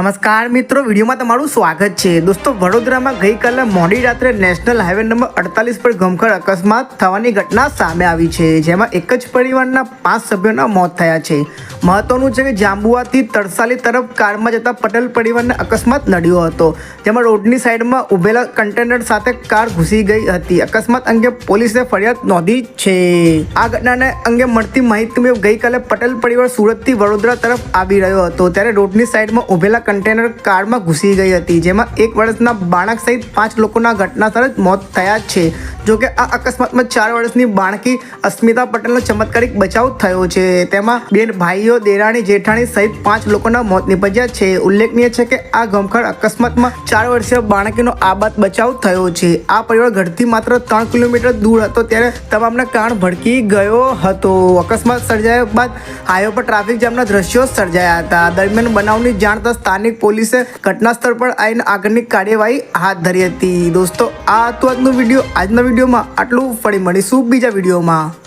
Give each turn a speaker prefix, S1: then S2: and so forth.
S1: નમસ્કાર મિત્રો, વિડીયોમાં તમારું સ્વાગત છે। દોસ્તો, વડોદરામાં ગઈકાલે મોડી રાત્રે નેશનલ હાઈવે નંબર 48 પર ગમખર અકસ્માત થવાની ઘટના સામે આવી છે, જેમાં એક જ પરિવારના 5 સભ્યોના મોત થયા છે। મહત્વનું છે કે જાંબુઆથી તરસાલી તરફ કારમાં જતા પટેલ પરિવારને અકસ્માત નડ્યો હતો, જેમાં રોડની સાઈડમાં ઉભેલા કન્ટેનર સાથે કાર ઘૂસી ગઈ હતી। અકસ્માત અંગે પોલીસે ફરિયાદ નોંધી છે। આ ઘટનાને અંગે મળતી માહિતી મુજબ ગઈકાલે પટેલ પરિવાર સુરતથી વડોદરા તરફ આવી રહ્યો હતો, ત્યારે રોડની સાઈડમાં ઉભેલા કન્ટેનર કારમાં ઘૂસી ગઈ હતી, જેમાં 1 વર્ષના બાળક સહિત 5 લોકોના ઘટનાસ્થળે જ મોત થયા છે। જોકે આ અકસ્માતમાં 4 વર્ષની બાળકી અસ્મિતા પટેલનો ચમત્કારિક બચાવ થયો છે। તેમાં 2 ભાઈઓ, દેરાણી, જેઠાણી સહિત 5 લોકોના મોત નીપજ્યા છે। ઉલ્લેખનીય છે કે આ ગમખર અકસ્માતમાં 4 વર્ષીય બાળકીનો આબાદ બચાવ થયો છે। આ પરિવાર ઘરથી માત્ર 3 કિલોમીટર દૂર હતો, ત્યારે તમામના કાન ભડકી ગયો હતો। અકસ્માત સર્જાયા બાદ હાઈવે પર ટ્રાફિક જામના દ્રશ્યો સર્જાયા હતા। દરમિયાન બનાવની જાણ સ્થાનિક પોલીસે ઘટના સ્થળ પર આવીને આગળની કાર્યવાહી હાથ ધરી હતી। દોસ્તો, આ હતો આજનો વિડીયો। આજના વિડીયોમાં આટલું, ફરી મળીશું બીજા વિડીયોમાં।